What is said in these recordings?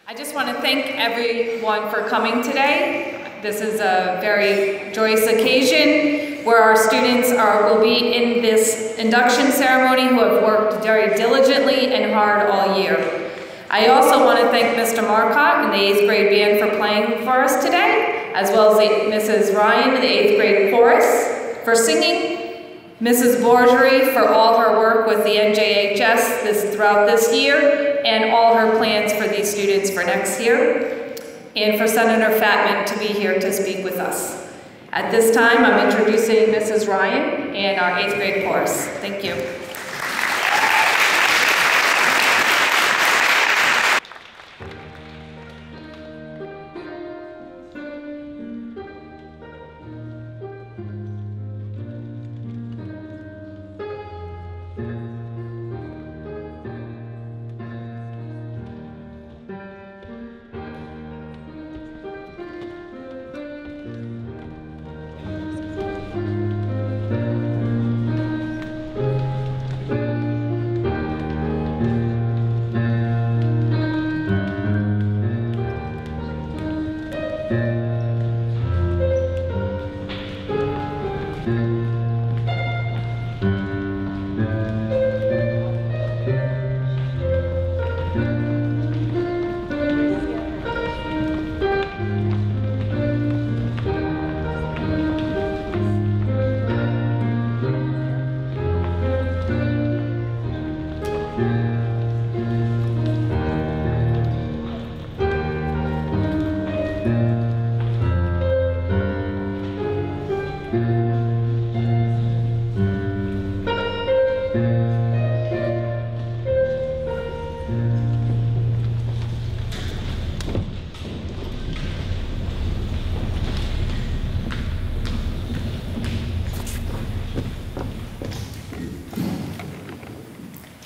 I just want to thank everyone for coming today. This is a very joyous occasion where our students will be in this induction ceremony who have worked very diligently and hard all year. I also want to thank Mr. Marcotte and the 8th grade band for playing for us today, as well as Mrs. Ryan and the 8th grade chorus for singing, Mrs. Borgery for all her work with the NJHS throughout this year, and all her plans for these students for next year, and for Senator Fatman to be here to speak with us. At this time, I'm introducing Mrs. Ryan and our 8th grade chorus. Thank you.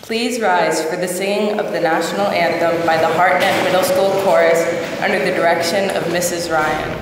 Please rise for the singing of the national anthem by the Hartnett Middle School Chorus under the direction of Mrs. Ryan.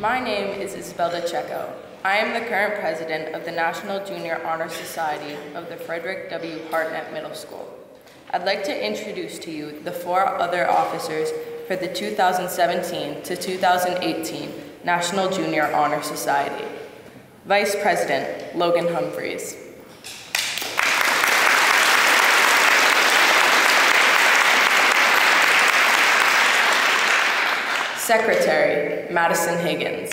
My name is Chappelle. I am the current president of the National Junior Honor Society of the Frederick W. Hartnett Middle School. I'd like to introduce to you the 4 other officers for the 2017 to 2018 National Junior Honor Society. Vice President, Logan Humphreys. Secretary, Madison Higgins.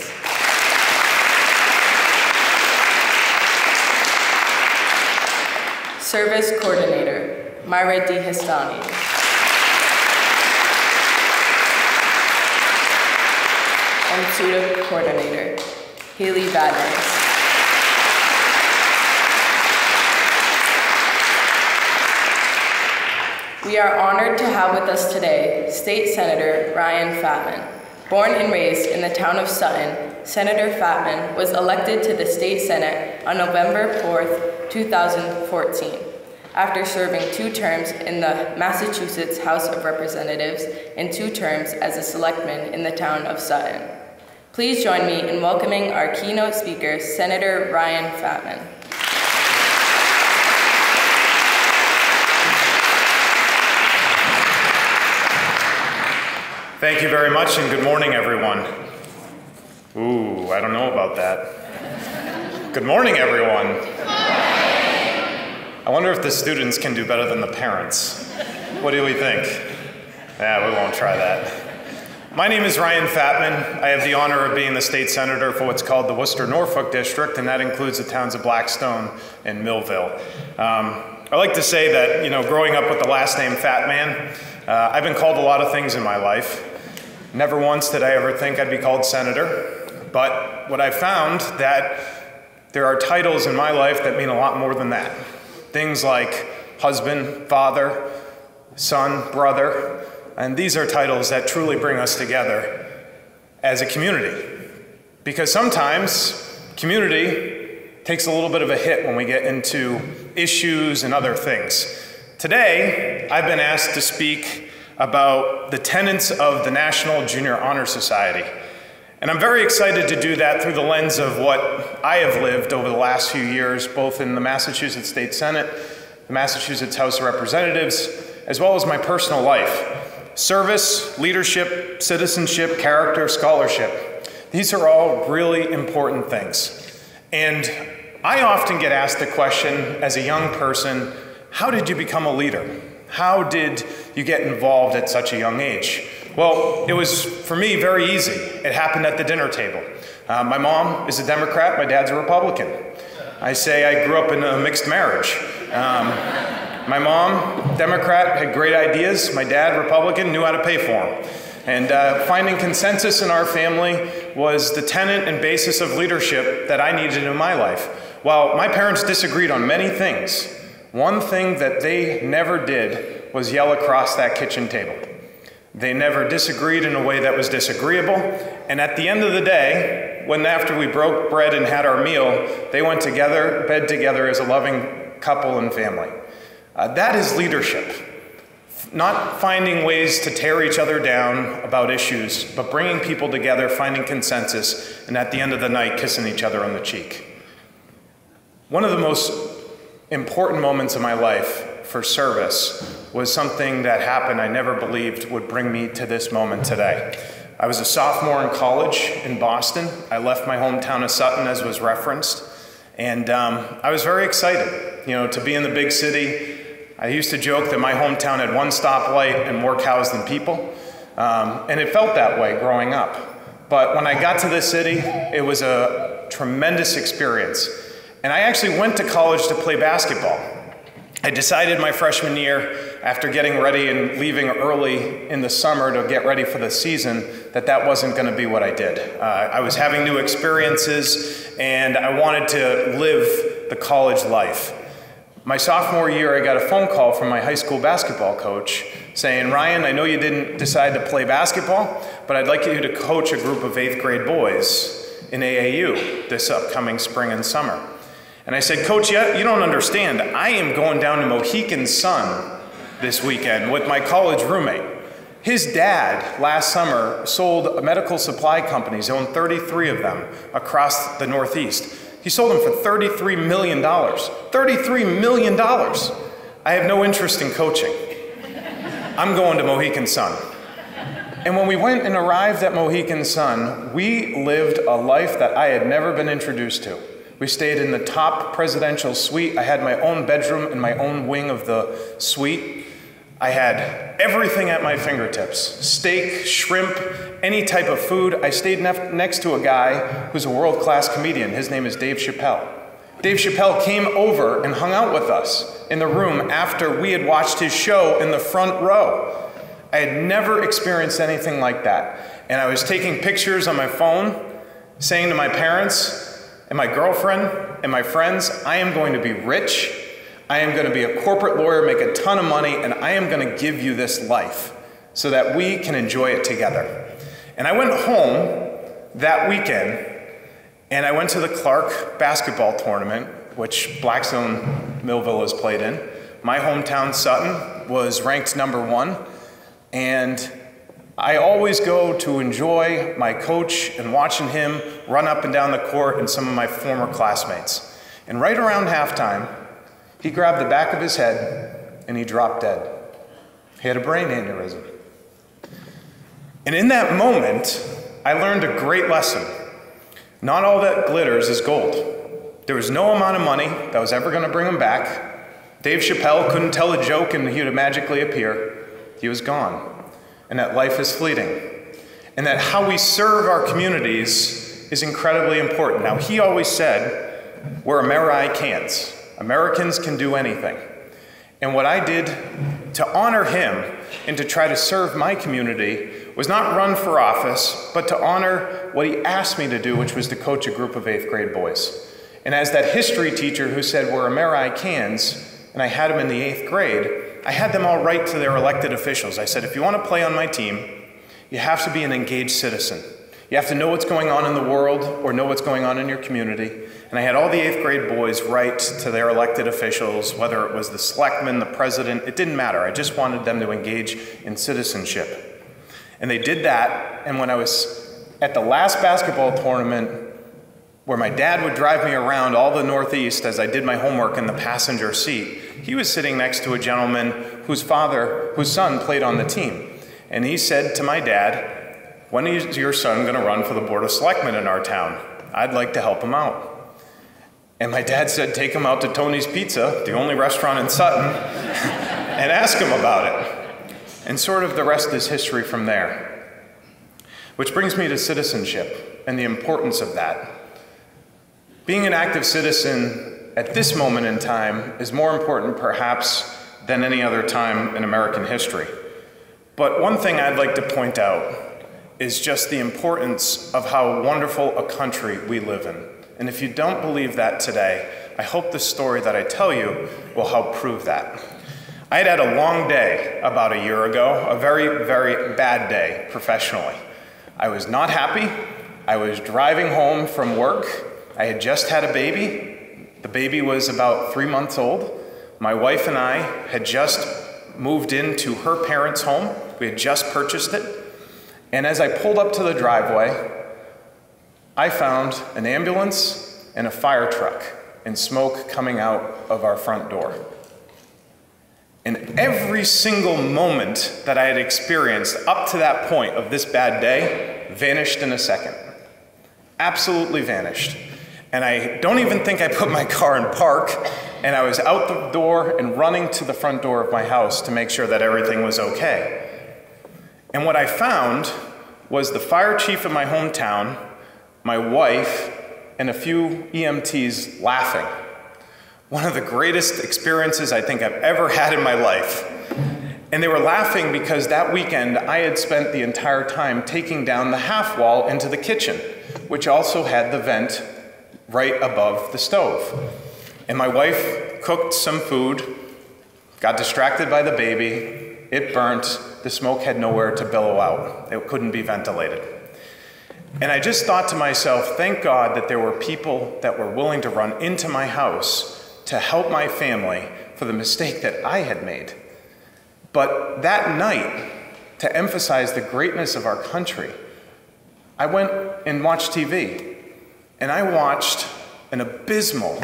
Service Coordinator, Myra D. Histani. And Student Coordinator, Haley Badness. We are honored to have with us today State Senator Ryan Fatman. Born and raised in the town of Sutton, Senator Flavin was elected to the state senate on November 4th, 2014, after serving 2 terms in the Massachusetts House of Representatives and 2 terms as a selectman in the town of Sutton. Please join me in welcoming our keynote speaker, Senator Ryan Flavin. Thank you very much, and good morning, everyone. Ooh, I don't know about that. Good morning, everyone. I wonder if the students can do better than the parents. What do we think? Yeah, we won't try that. My name is Ryan Fatman. I have the honor of being the state senator for what's called the Worcester-Norfolk District, and that includes the towns of Blackstone and Millville. I like to say that, growing up with the last name Fatman, I've been called a lot of things in my life. Never once did I ever think I'd be called senator, but what I found that there are titles in my life that mean a lot more than that. Things like husband, father, son, brother, and these are titles that truly bring us together as a community. Because sometimes community takes a little bit of a hit when we get into issues and other things. Today, I've been asked to speak about the tenets of the National Junior Honor Society. And I'm very excited to do that through the lens of what I have lived over the last few years, both in the Massachusetts State Senate, the Massachusetts House of Representatives, as well as my personal life. Service, leadership, citizenship, character, scholarship. These are all really important things. And I often get asked the question as a young person, how did you become a leader? How did you get involved at such a young age? Well, it was, for me, very easy. It happened at the dinner table. My mom is a Democrat, my dad's a Republican. I say I grew up in a mixed marriage. My mom, Democrat, had great ideas. My dad, Republican, knew how to pay for them. And finding consensus in our family was the tenet and basis of leadership that I needed in my life. While my parents disagreed on many things, one thing that they never did was yell across that kitchen table. They never disagreed in a way that was disagreeable, and at the end of the day, when after we broke bread and had our meal, they went together, bed together as a loving couple and family. That is leadership. Not finding ways to tear each other down about issues, but bringing people together, finding consensus, and at the end of the night, kissing each other on the cheek. One of the most important moments of my life for service was something that happened I never believed would bring me to this moment today. I was a sophomore in college in Boston. I left my hometown of Sutton, as was referenced, and I was very excited, to be in the big city. I used to joke that my hometown had 1 stoplight and more cows than people, and it felt that way growing up. But when I got to this city, it was a tremendous experience. And I actually went to college to play basketball. I decided my freshman year, after getting ready and leaving early in the summer to get ready for the season, that wasn't going to be what I did. I was having new experiences, and I wanted to live the college life. My sophomore year, I got a phone call from my high school basketball coach saying, Ryan, I know you didn't decide to play basketball, but I'd like you to coach a group of 8th grade boys in AAU this upcoming spring and summer. And I said, Coach, you don't understand. I am going down to Mohegan Sun this weekend with my college roommate. His dad, last summer, sold medical supply companies, owned 33 of them across the Northeast. He sold them for $33 million. $33 million. I have no interest in coaching. I'm going to Mohegan Sun. And when we went and arrived at Mohegan Sun, we lived a life that I had never been introduced to. We stayed in the top presidential suite. I had my own bedroom and my own wing of the suite. I had everything at my fingertips. Steak, shrimp, any type of food. I stayed next to a guy who's a world-class comedian. His name is Dave Chappelle. Dave Chappelle came over and hung out with us in the room after we had watched his show in the front row. I had never experienced anything like that. And I was taking pictures on my phone, saying to my parents, and my girlfriend and my friends, I am going to be rich, I am going to be a corporate lawyer, make a ton of money, and I am going to give you this life so that we can enjoy it together. And I went home that weekend, and I went to the Clark basketball tournament, which Blackstone Millville has played in. My hometown, Sutton, was ranked #1, and I always go to enjoy my coach and watching him run up and down the court and some of my former classmates. And right around halftime, he grabbed the back of his head and he dropped dead. He had a brain aneurysm. And in that moment, I learned a great lesson. Not all that glitters is gold. There was no amount of money that was ever going to bring him back. Dave Chappelle couldn't tell a joke and he would magically appear. He was gone. And that life is fleeting. And that how we serve our communities is incredibly important. Now, he always said, we're Americans. Americans can do anything. And what I did to honor him and to try to serve my community was not run for office, but to honor what he asked me to do, which was to coach a group of 8th grade boys. And as that history teacher who said, we're Americans, and I had him in the 8th grade, I had them all write to their elected officials. I said, if you want to play on my team, you have to be an engaged citizen. You have to know what's going on in the world or know what's going on in your community. And I had all the 8th grade boys write to their elected officials, whether it was the selectman, the president, it didn't matter. I just wanted them to engage in citizenship. And they did that, and when I was at the last basketball tournament, where my dad would drive me around all the Northeast as I did my homework in the passenger seat, he was sitting next to a gentleman whose son played on the team. And he said to my dad, when is your son going to run for the Board of Selectmen in our town? I'd like to help him out. And my dad said, take him out to Tony's Pizza, the only restaurant in Sutton, and ask him about it. And sort of the rest is history from there. Which brings me to citizenship and the importance of that. Being an active citizen at this moment in time is more important perhaps than any other time in American history. But one thing I'd like to point out is just the importance of how wonderful a country we live in. And if you don't believe that today, I hope the story that I tell you will help prove that. I had a long day about a year ago, a very, very bad day professionally. I was not happy. I was driving home from work. I had just had a baby. The baby was about 3 months old. My wife and I had just moved into her parents' home. We had just purchased it. And as I pulled up to the driveway, I found an ambulance and a fire truck and smoke coming out of our front door. And every single moment that I had experienced up to that point of this bad day vanished in a second. Absolutely vanished. And I don't even think I put my car in park, and I was out the door and running to the front door of my house to make sure that everything was okay. And what I found was the fire chief in my hometown, my wife, and a few EMTs laughing. One of the greatest experiences I think I've ever had in my life. And they were laughing because that weekend I had spent the entire time taking down the half wall into the kitchen, which also had the vent right above the stove. And my wife cooked some food, got distracted by the baby, it burnt, the smoke had nowhere to billow out. It couldn't be ventilated. And I just thought to myself, thank God that there were people that were willing to run into my house to help my family for the mistake that I had made. But that night, to emphasize the greatness of our country, I went and watched TV. And I watched an abysmal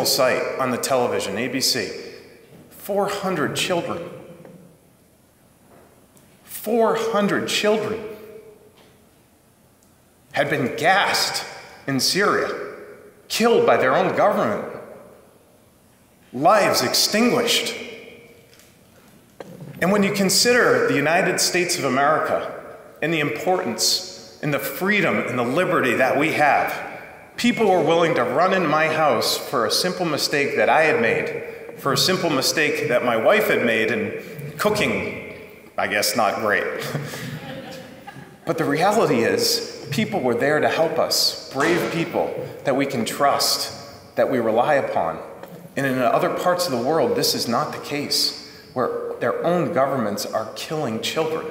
sight on the television, ABC. 400 children. 400 children had been gassed in Syria, killed by their own government, lives extinguished. And when you consider the United States of America and the importance and the freedom and the liberty that we have, people were willing to run in my house for a simple mistake that I had made, for a simple mistake that my wife had made in cooking, I guess not great. But the reality is, people were there to help us, brave people that we can trust, that we rely upon. And in other parts of the world, this is not the case, where their own governments are killing children.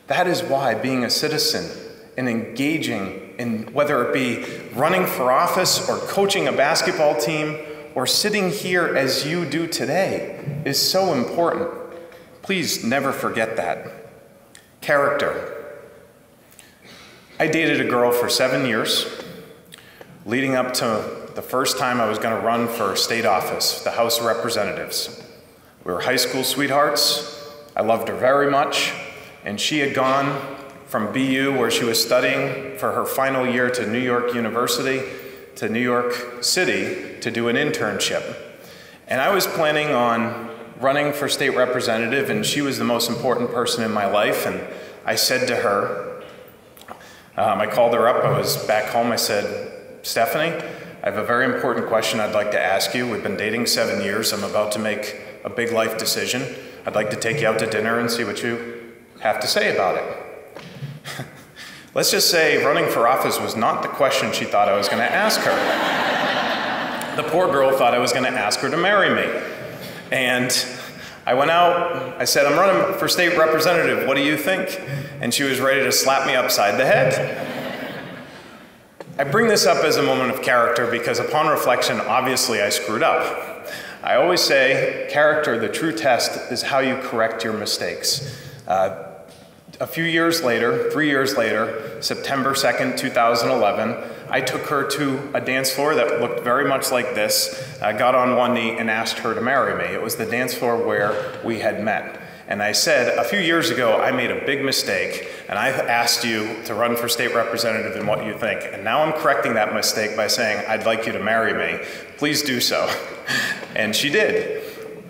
That is why being a citizen and engaging in whether it be running for office or coaching a basketball team or sitting here as you do today is so important. Please never forget that. Character. I dated a girl for 7 years, leading up to the first time I was going to run for state office, the House of Representatives. We were high school sweethearts. I loved her very much, and she had gone from BU, where she was studying for her final year, to New York University, to New York City to do an internship. And I was planning on running for state representative, and she was the most important person in my life. And I said to her, I called her up, I was back home, I said, Stephanie, I have a very important question I'd like to ask you. We've been dating 7 years, I'm about to make a big life decision. I'd like to take you out to dinner and see what you have to say about it. Let's just say running for office was not the question she thought I was going to ask her. The poor girl thought I was going to ask her to marry me. And I went out, I said, I'm running for state representative, what do you think? And she was ready to slap me upside the head. I bring this up as a moment of character because upon reflection, obviously I screwed up. I always say, character, the true test, is how you correct your mistakes. A few years later, 3 years later, September 2nd, 2011, I took her to a dance floor that looked very much like this. I got on one knee and asked her to marry me. It was the dance floor where we had met. And I said, a few years ago, I made a big mistake, and I asked you to run for state representative, and what do you think? And now I'm correcting that mistake by saying, I'd like you to marry me. Please do so. And she did.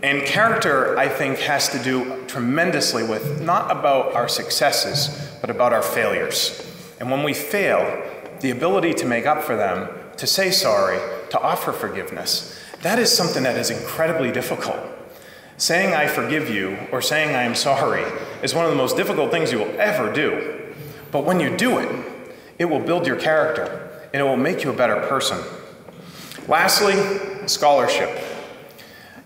And character, I think, has to do tremendously with not about our successes, but about our failures. And when we fail, the ability to make up for them, to say sorry, to offer forgiveness, that is something that is incredibly difficult. Saying I forgive you or saying I am sorry is one of the most difficult things you will ever do. But when you do it, it will build your character and it will make you a better person. Lastly, scholarship.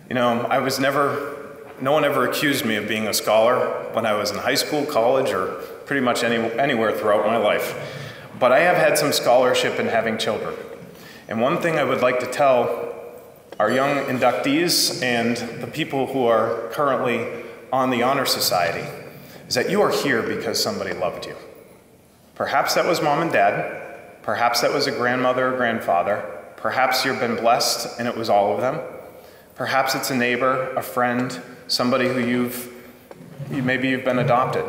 You know, no one ever accused me of being a scholar when I was in high school, college, or pretty much anywhere throughout my life. But I have had some scholarship in having children. And one thing I would like to tell our young inductees and the people who are currently on the Honor Society is that you are here because somebody loved you. Perhaps that was mom and dad. Perhaps that was a grandmother or grandfather. Perhaps you've been blessed and it was all of them. Perhaps it's a neighbor, a friend, somebody who maybe you've been adopted.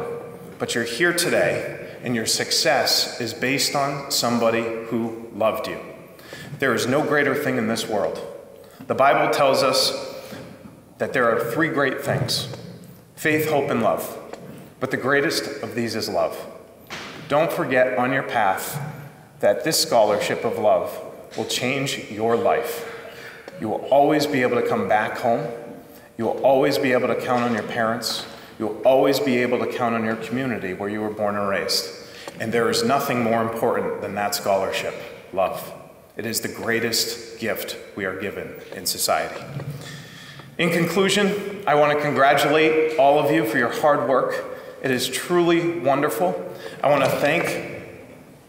But you're here today and your success is based on somebody who loved you. There is no greater thing in this world. The Bible tells us that there are 3 great things: faith, hope, and love. But the greatest of these is love. Don't forget on your path that this scholarship of love will change your life. You will always be able to come back home. You will always be able to count on your parents. You will always be able to count on your community where you were born and raised. And there is nothing more important than that scholarship, love. It is the greatest gift we are given in society. In conclusion, I want to congratulate all of you for your hard work. It is truly wonderful. I want to thank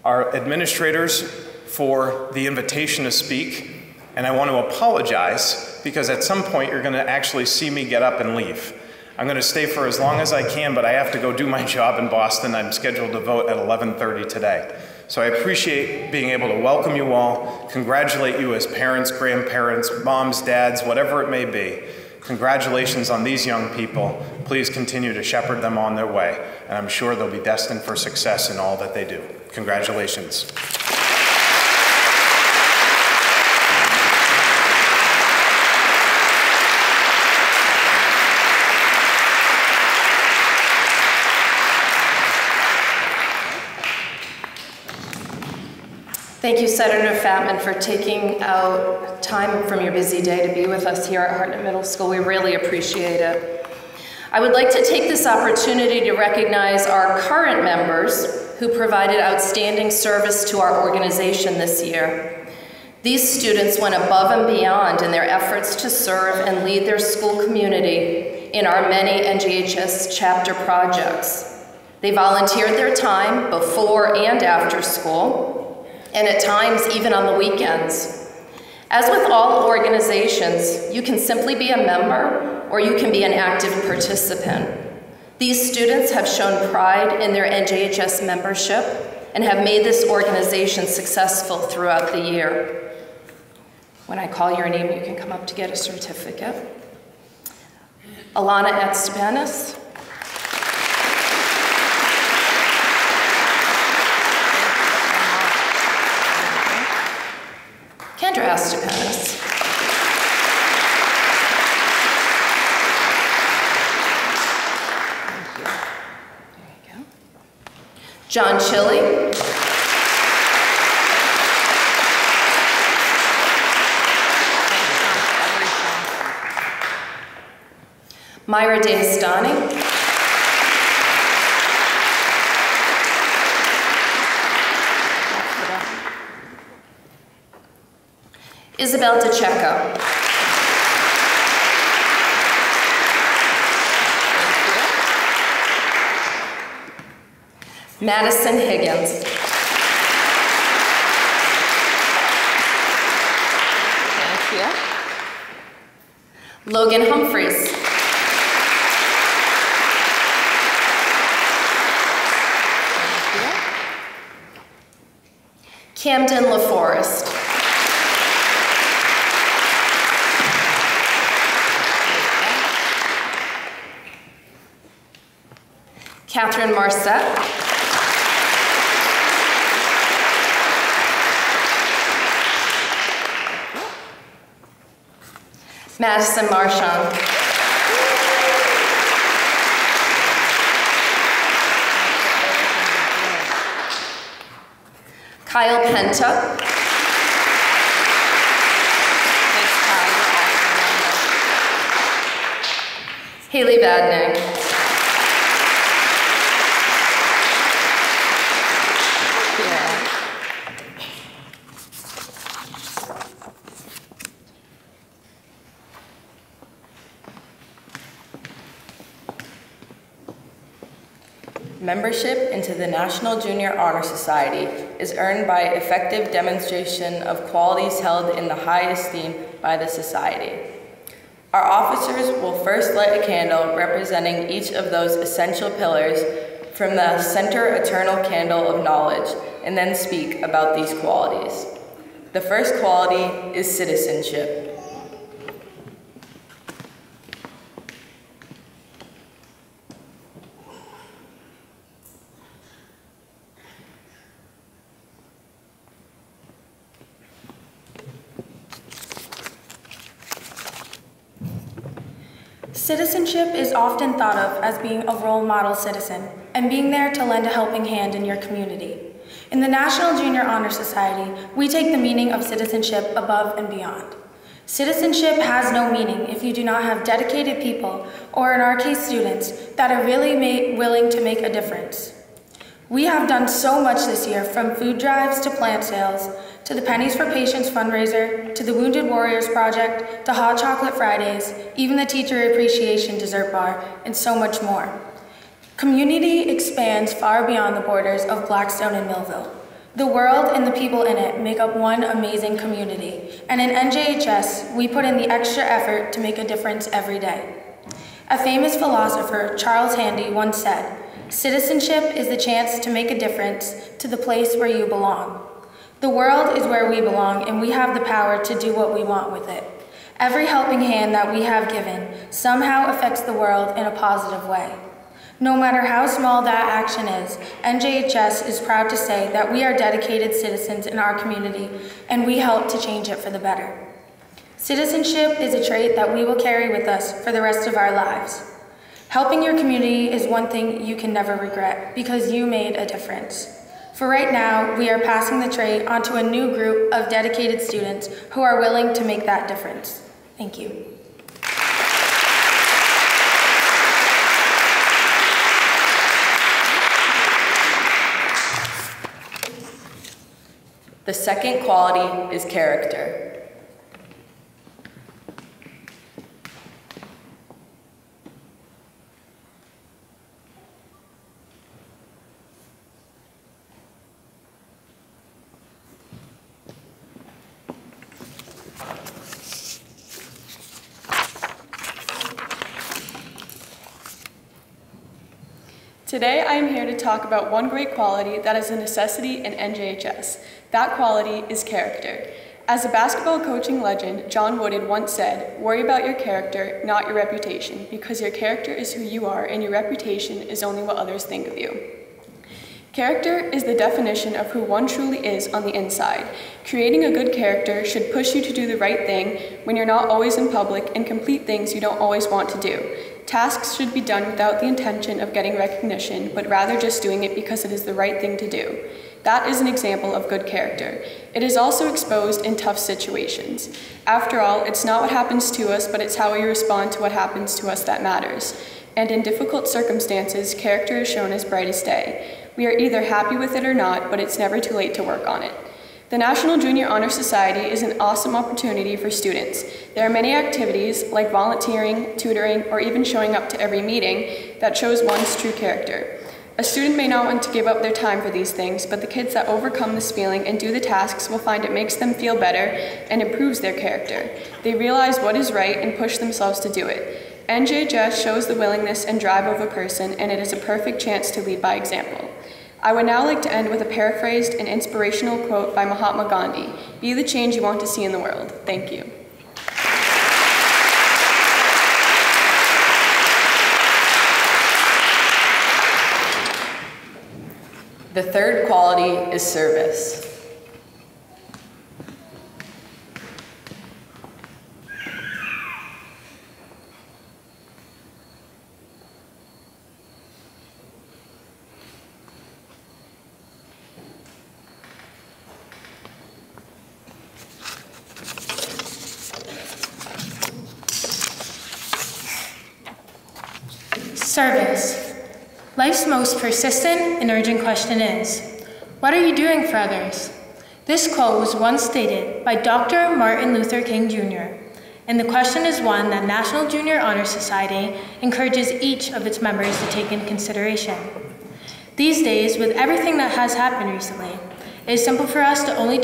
our administrators for the invitation to speak, and I want to apologize because at some point you're going to actually see me get up and leave. I'm going to stay for as long as I can, but I have to go do my job in Boston. I'm scheduled to vote at 11:30 today. So I appreciate being able to welcome you all, congratulate you as parents, grandparents, moms, dads, whatever it may be. Congratulations on these young people. Please continue to shepherd them on their way, and I'm sure they'll be destined for success in all that they do. Congratulations. Thank you, Senator Fatman, for taking out time from your busy day to be with us here at Hartnett Middle School. We really appreciate it. I would like to take this opportunity to recognize our current members who provided outstanding service to our organization this year. These students went above and beyond in their efforts to serve and lead their school community in our many NJHS chapter projects. They volunteered their time before and after school, and at times even on the weekends. As with all organizations, you can simply be a member or you can be an active participant. These students have shown pride in their NJHS membership and have made this organization successful throughout the year. When I call your name, you can come up to get a certificate. Alana Estepanis. Kendra Estepanis. There you go. John Chili. Myra Danastani. Isabel DeCecco. Madison Higgins. Thank you. Logan Humphreys. Camden LaForest. Catherine Marcette. Madison Marchand. Kyle Penta. Haley Badning. Membership into the National Junior Honor Society is earned by effective demonstration of qualities held in the high esteem by the society. Our officers will first light a candle representing each of those essential pillars from the center eternal candle of knowledge, and then speak about these qualities. The first quality is citizenship. Citizenship is often thought of as being a role model citizen and being there to lend a helping hand in your community. In the National Junior Honor Society, we take the meaning of citizenship above and beyond. Citizenship has no meaning if you do not have dedicated people, or in our case students, that are really willing to make a difference. We have done so much this year, from food drives to plant sales, to the Pennies for Patients fundraiser, to the Wounded Warriors Project, to Hot Chocolate Fridays, even the Teacher Appreciation Dessert Bar, and so much more. Community expands far beyond the borders of Blackstone and Millville. The world and the people in it make up one amazing community, and in NJHS, we put in the extra effort to make a difference every day. A famous philosopher, Charles Handy, once said, "Citizenship is the chance to make a difference to the place where you belong." The world is where we belong, and we have the power to do what we want with it. Every helping hand that we have given somehow affects the world in a positive way. No matter how small that action is, NJHS is proud to say that we are dedicated citizens in our community, and we help to change it for the better. Citizenship is a trait that we will carry with us for the rest of our lives. Helping your community is one thing you can never regret, because you made a difference. For right now, we are passing the trait onto a new group of dedicated students who are willing to make that difference. Thank you. The second quality is character. Today I am here to talk about one great quality that is a necessity in NJHS. That quality is character. As a basketball coaching legend, John Wooden once said, "Worry about your character, not your reputation, because your character is who you are and your reputation is only what others think of you." Character is the definition of who one truly is on the inside. Creating a good character should push you to do the right thing when you're not always in public and complete things you don't always want to do. Tasks should be done without the intention of getting recognition, but rather just doing it because it is the right thing to do. That is an example of good character. It is also exposed in tough situations. After all, it's not what happens to us, but it's how we respond to what happens to us that matters. And in difficult circumstances, character is shown as bright as day. We are either happy with it or not, but it's never too late to work on it. The National Junior Honor Society is an awesome opportunity for students. There are many activities, like volunteering, tutoring, or even showing up to every meeting, that shows one's true character. A student may not want to give up their time for these things, but the kids that overcome this feeling and do the tasks will find it makes them feel better and improves their character. They realize what is right and push themselves to do it. NJHS shows the willingness and drive of a person, and it is a perfect chance to lead by example. I would now like to end with a paraphrased and inspirational quote by Mahatma Gandhi: "Be the change you want to see in the world." Thank you. The third quality is service. Service. Life's most persistent and urgent question is, what are you doing for others? This quote was once stated by Dr. Martin Luther King Jr., and the question is one that National Junior Honor Society encourages each of its members to take into consideration. These days, with everything that has happened recently, it is simple for us to only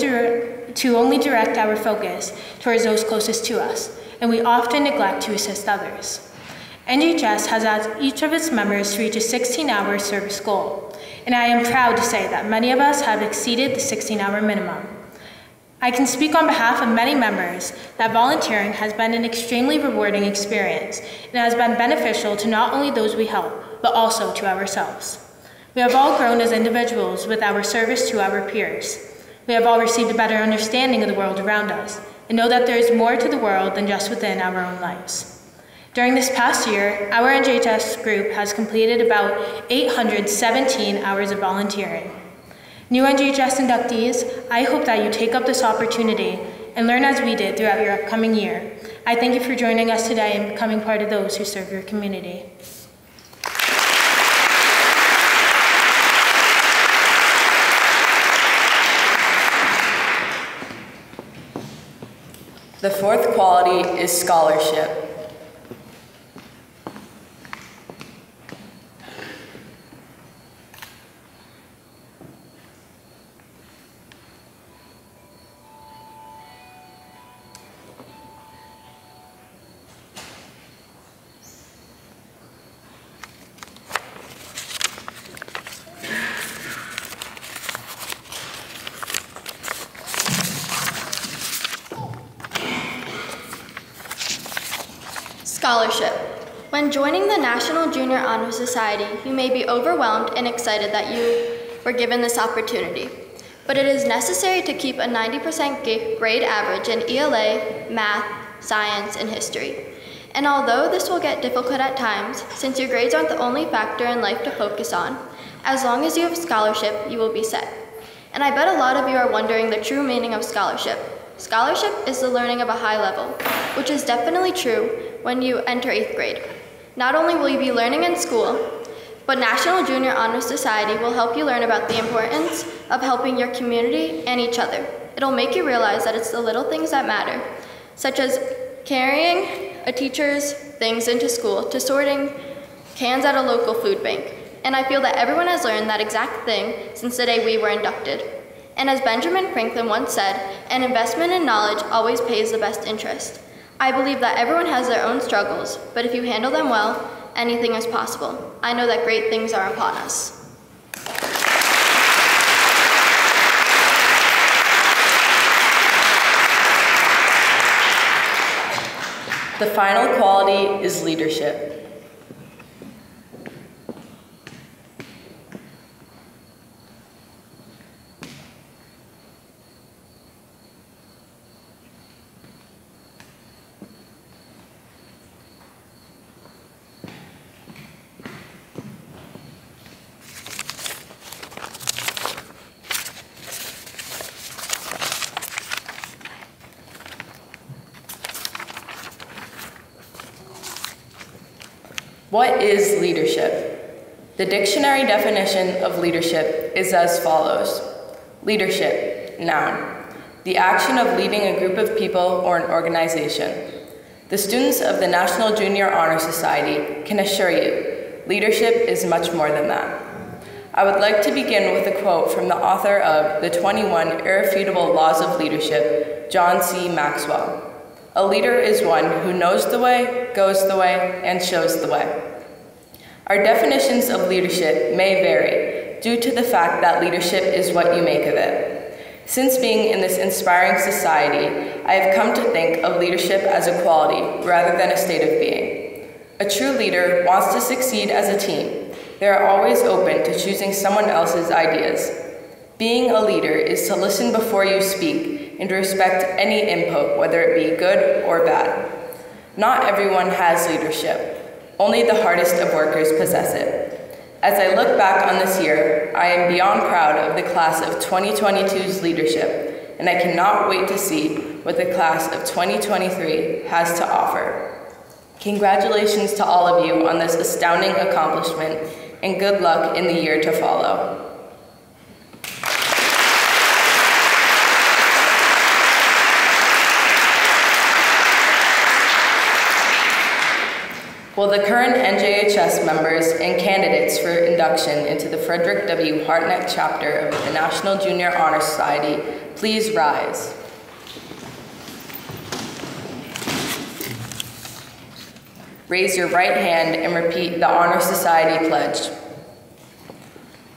direct our focus towards those closest to us, and we often neglect to assist others. NJHS has asked each of its members to reach a 16-hour service goal, and I am proud to say that many of us have exceeded the 16-hour minimum. I can speak on behalf of many members that volunteering has been an extremely rewarding experience and has been beneficial to not only those we help, but also to ourselves. We have all grown as individuals with our service to our peers. We have all received a better understanding of the world around us and know that there is more to the world than just within our own lives. During this past year, our NJHS group has completed about 817 hours of volunteering. New NJHS inductees, I hope that you take up this opportunity and learn as we did throughout your upcoming year. I thank you for joining us today and becoming part of those who serve your community. The fourth quality is scholarship. Scholarship. When joining the National Junior Honor Society, you may be overwhelmed and excited that you were given this opportunity. But it is necessary to keep a 90% grade average in ELA, math, science, and history. And although this will get difficult at times, since your grades aren't the only factor in life to focus on, as long as you have scholarship, you will be set. And I bet a lot of you are wondering the true meaning of scholarship. Scholarship is the learning of a high level, which is definitely true when you enter 8th grade. Not only will you be learning in school, but National Junior Honor Society will help you learn about the importance of helping your community and each other. It'll make you realize that it's the little things that matter, such as carrying a teacher's things into school to sorting cans at a local food bank. And I feel that everyone has learned that exact thing since the day we were inducted. And as Benjamin Franklin once said, an investment in knowledge always pays the best interest. I believe that everyone has their own struggles, but if you handle them well, anything is possible. I know that great things are upon us. The final quality is leadership. What is leadership? The dictionary definition of leadership is as follows. Leadership, noun, the action of leading a group of people or an organization. The students of the National Junior Honor Society can assure you, leadership is much more than that. I would like to begin with a quote from the author of The 21 Irrefutable Laws of Leadership, John C. Maxwell. A leader is one who knows the way, goes the way, and shows the way. Our definitions of leadership may vary due to the fact that leadership is what you make of it. Since being in this inspiring society, I have come to think of leadership as a quality rather than a state of being. A true leader wants to succeed as a team. They are always open to choosing someone else's ideas. Being a leader is to listen before you speak and to respect any input, whether it be good or bad. Not everyone has leadership. Only the hardest of workers possess it. As I look back on this year, I am beyond proud of the class of 2022's leadership, and I cannot wait to see what the class of 2023 has to offer. Congratulations to all of you on this astounding accomplishment, and good luck in the year to follow. Will the current NJHS members and candidates for induction into the Frederick W. Hartnett chapter of the National Junior Honor Society please rise? Raise your right hand and repeat the Honor Society pledge.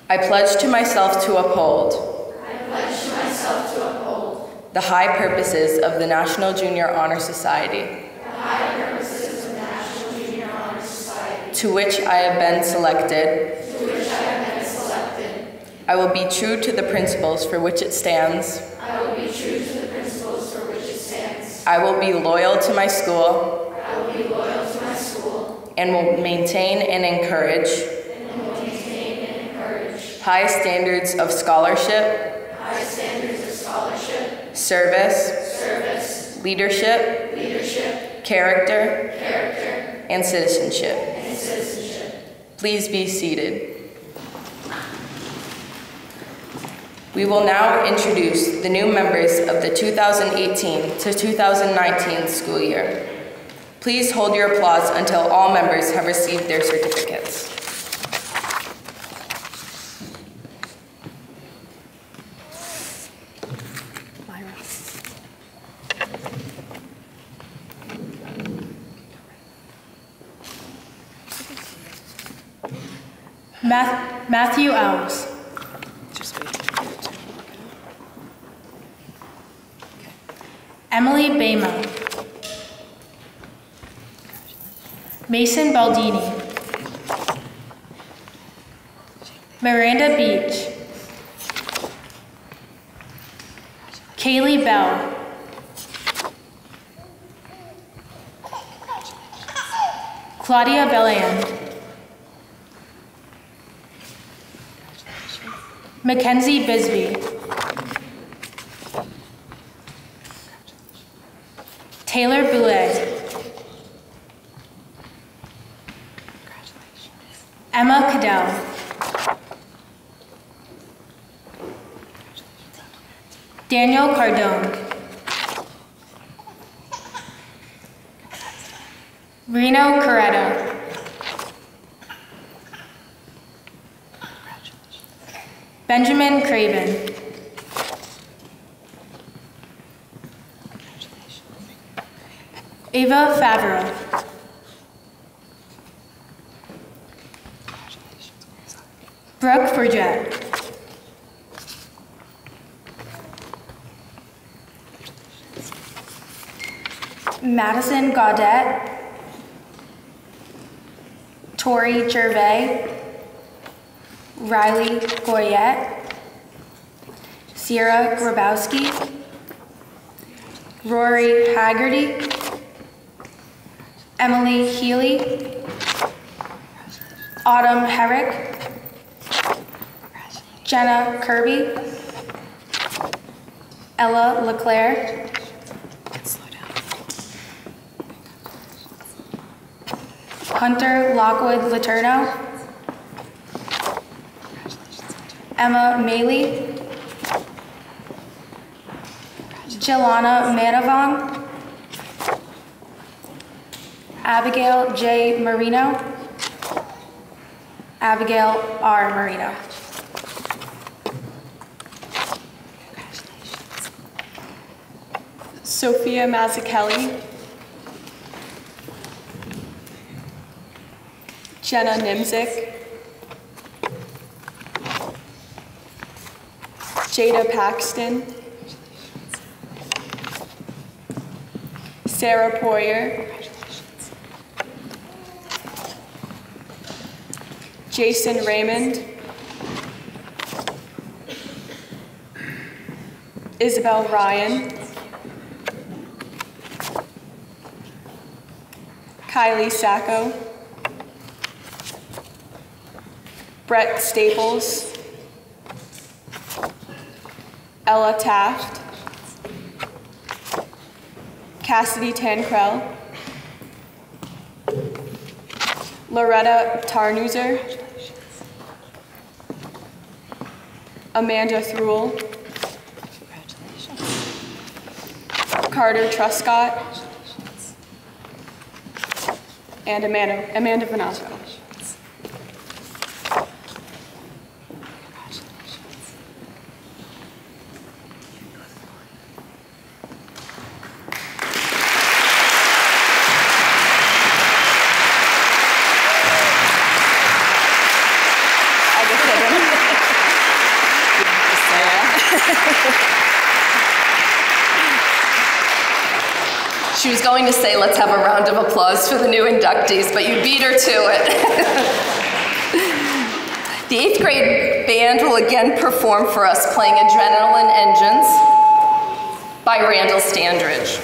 I pledge to myself to uphold. I pledge to myself to uphold. The high purposes of the National Junior Honor Society. The high purposes of the National Junior Honor Society. To which I have been selected. To which I have been selected. I will be true to the principles for which it stands. I will be true to the principles for which it stands. I will be loyal to my school. I will be loyal to my school. And will maintain and encourage. High standards of scholarship. High standards of scholarship. Service. Leadership. Character. And citizenship. Please be seated. We will now introduce the new members of the 2018 to 2019 school year. Please hold your applause until all members have received their certificates. Matthew Elves. Emily Bama. Mason Baldini. Miranda Beach. Kaylee Bell. Claudia Belland. Mackenzie Bisbee. Taylor Boulay. Emma Cadell. Daniel Cardone. Reno Coretta. Benjamin Craven. Ava Favreau. Brooke Forget. Madison Gaudette. Tori Gervais. Riley Goyette. Sierra Grabowski. Rory Haggerty. Emily Healy. Autumn Herrick. Jenna Kirby. Ella LeClaire. Hunter Lockwood Letourneau. Emma Maley. Jelana Manavong. Abigail J. Marino. Abigail R. Marino. Sophia Mazzucchelli. Jenna Nimzik. Jada Paxton. Sarah Poyer. Jason Raymond. Isabel Ryan. Kylie Sacco. Brett Staples. Ella Taft. Cassidy Tankrell. Loretta Tarnuser. Amanda Thruel. Carter Truscott. And Amanda Venasco. She was going to say, let's have a round of applause for the new inductees, but you beat her to it. The 8th grade band will again perform for us, playing Adrenaline Engines by Randall Standridge.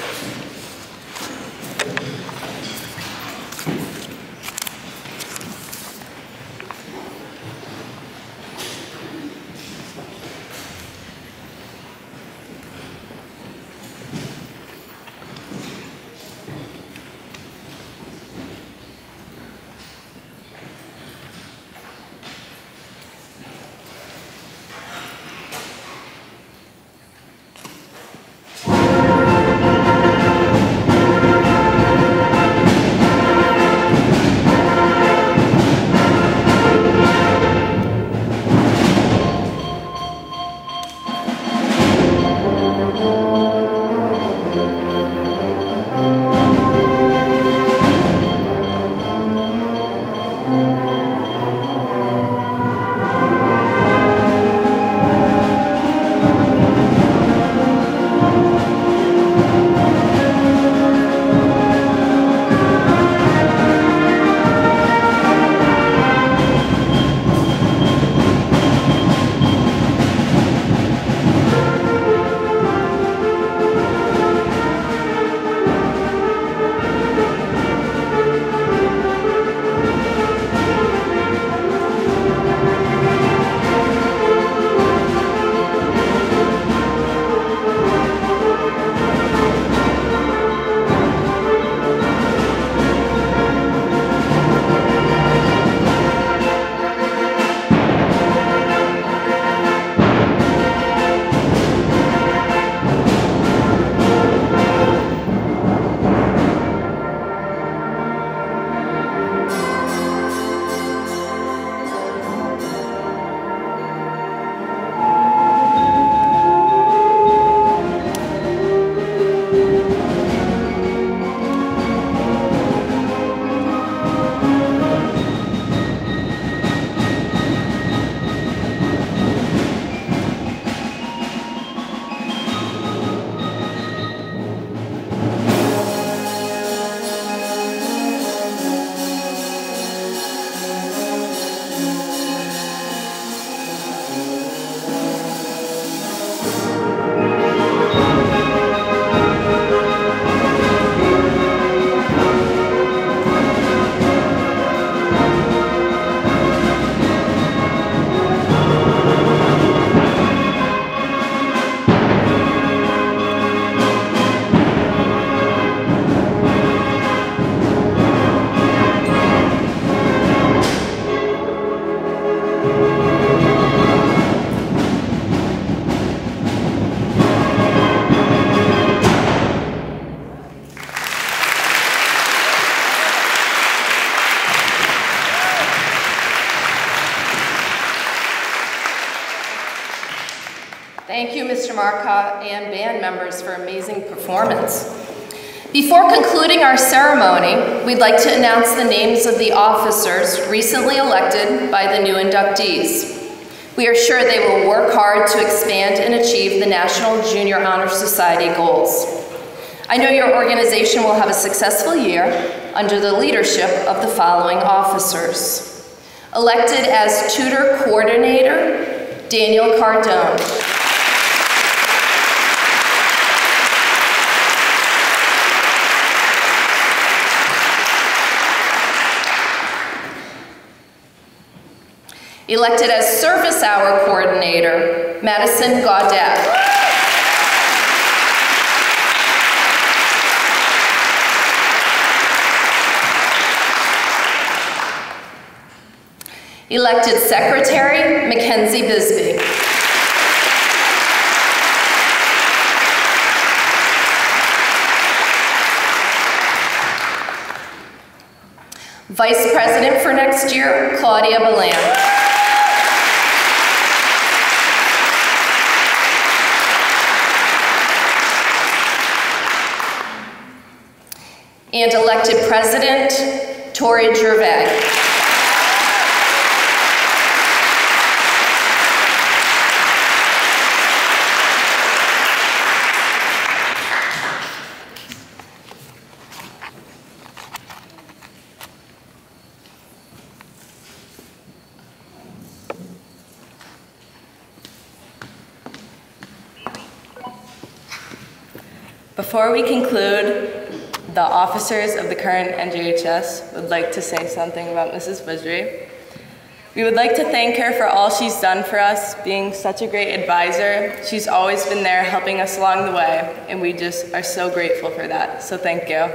Marcotte and band members for amazing performance. Before concluding our ceremony, we'd like to announce the names of the officers recently elected by the new inductees. We are sure they will work hard to expand and achieve the National Junior Honor Society goals. I know your organization will have a successful year under the leadership of the following officers. Elected as Tutor Coordinator, Daniel Cardone. Elected as Service Hour Coordinator, Madison Gaudet. Elected Secretary, Mackenzie Bisbee. Vice President for next year, Claudia Balan. And elected President, Tori Gervais. Before we conclude, the officers of the current NJHS would like to say something about Mrs. Budry. We would like to thank her for all she's done for us, being such a great advisor. She's always been there helping us along the way, and we just are so grateful for that. So thank you.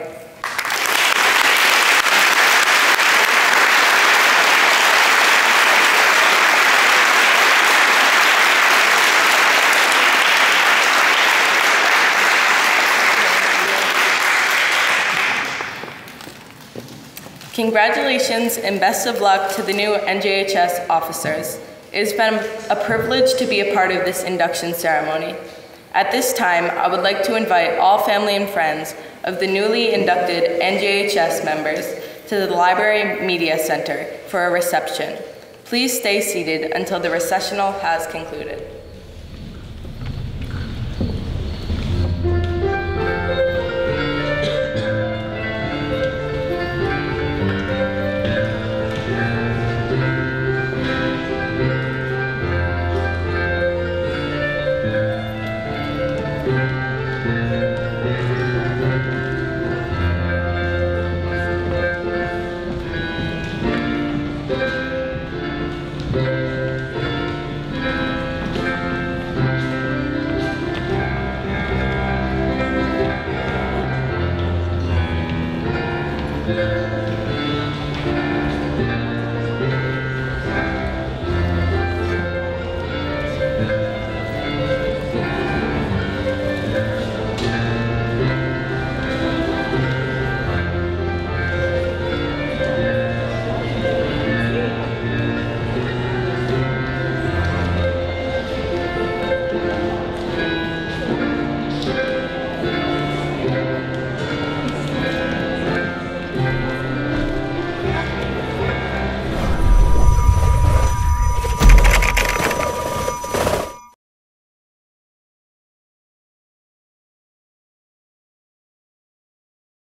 Congratulations and best of luck to the new NJHS officers. It has been a privilege to be a part of this induction ceremony. At this time, I would like to invite all family and friends of the newly inducted NJHS members to the Library Media Center for a reception. Please stay seated until the recessional has concluded.